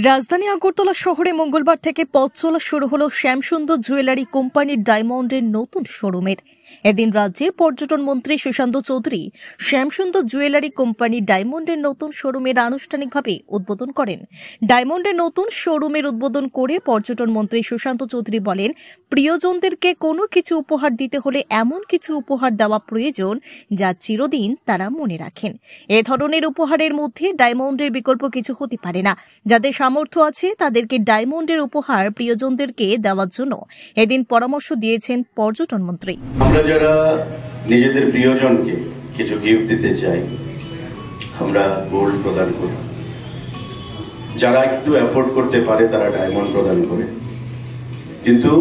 রাজধানী আগরতলা শহরে মঙ্গলবার থেকে পথ চলা শুরু হলো শ্যামসুন্দর জুয়েলারি কোম্পানির ডায়মন্ডের নতুন শোরুমের। এদিন রাজ্যের পর্যটন মন্ত্রী সুশান্ত চৌধুরী শ্যামসুন্দর জুয়েলারি কোম্পানির ডায়মন্ডের নতুন শোরুমের আনুষ্ঠানিকভাবে উদ্বোধন করেন। ডায়মন্ডের নতুন শোরুমের উদ্বোধন করে পর্যটন মন্ত্রী সুশান্ত চৌধুরী বলেন, প্রিয়জনদেরকে কোনো কিছু উপহার দিতে হলে এমন কিছু উপহার দেওয়া প্রয়োজন যা চিরদিন তারা মনে রাখেন। এ ধরনের উপহারের মধ্যে ডায়মন্ডের বিকল্প কিছু হতে পারে না। যাদের সামর্থ্য আছে তাদেরকে ডায়মন্ডের উপহার প্রিয়জনদেরকে দেওয়ার জন্য এদিন পরামর্শ দিয়েছেন পর্যটন মন্ত্রী। আমরা যারা নিজেদের প্রিয়জনকে কিছু গিফট দিতে চাই, আমরা গোল্ড প্রদান করি। যারা একটু অ্যাফোর্ড করতে পারে তারা ডায়মন্ড প্রদান করে। কিন্তু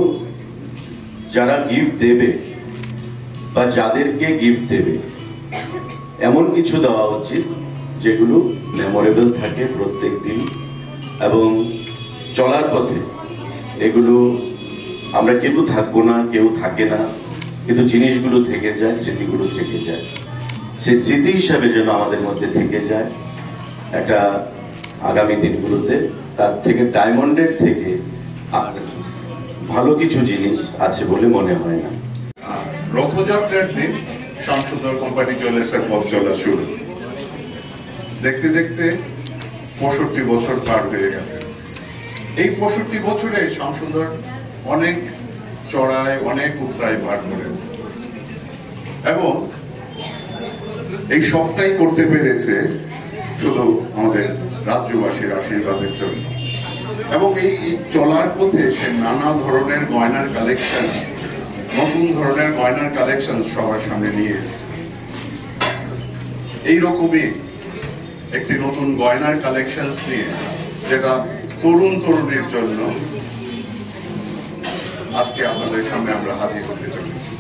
যারা গিফট দেবে বা যাদেরকে গিফট দেবে, এমন কিছু দেওয়া উচিত যেগুলো মেমোরেবল থাকে প্রত্যেক দিন, এবং চলার পথে এগুলো আমরা কেউ থাকবো না, কেউ থাকে না, কিন্তু জিনিসগুলো থেকে যায়, স্মৃতিগুলো থেকে যায়। সেই স্মৃতি হিসাবে যেন আমাদের মধ্যে থেকে যায় একটা আগামী দিনগুলোতে। তার থেকে ডায়মন্ডের থেকে আর ভালো কিছু জিনিস আছে বলে মনে হয় না। রথযাত্রার দিন শ্যামসুন্দর কোম্পানি জুয়েলার্সের পথ চলা শুরু। দেখতে দেখতে 65 বছর পার হয়ে গেছে। এই 65 বছরে শ্যামসুন্দর অনেক চড়াই, অনেক উতরাই পার করেছে, এবং এই সবটাই করতে পেরেছে শুধু আমাদের রাজ্যবাসীর আশীর্বাদের জন্য। এবং এই চলার পথে সে নানা ধরনের গয়নার কালেকশন, নতুন ধরনের গয়নার কালেকশন সবার সামনে নিয়ে এসেছে। এইরকমই একটি নতুন গয়নার কালেকশন নিয়ে, যেটা তরুণ তরুণীর জন্য আজকে আপনাদের সামনে আমরা হাজির হতে চলেছি।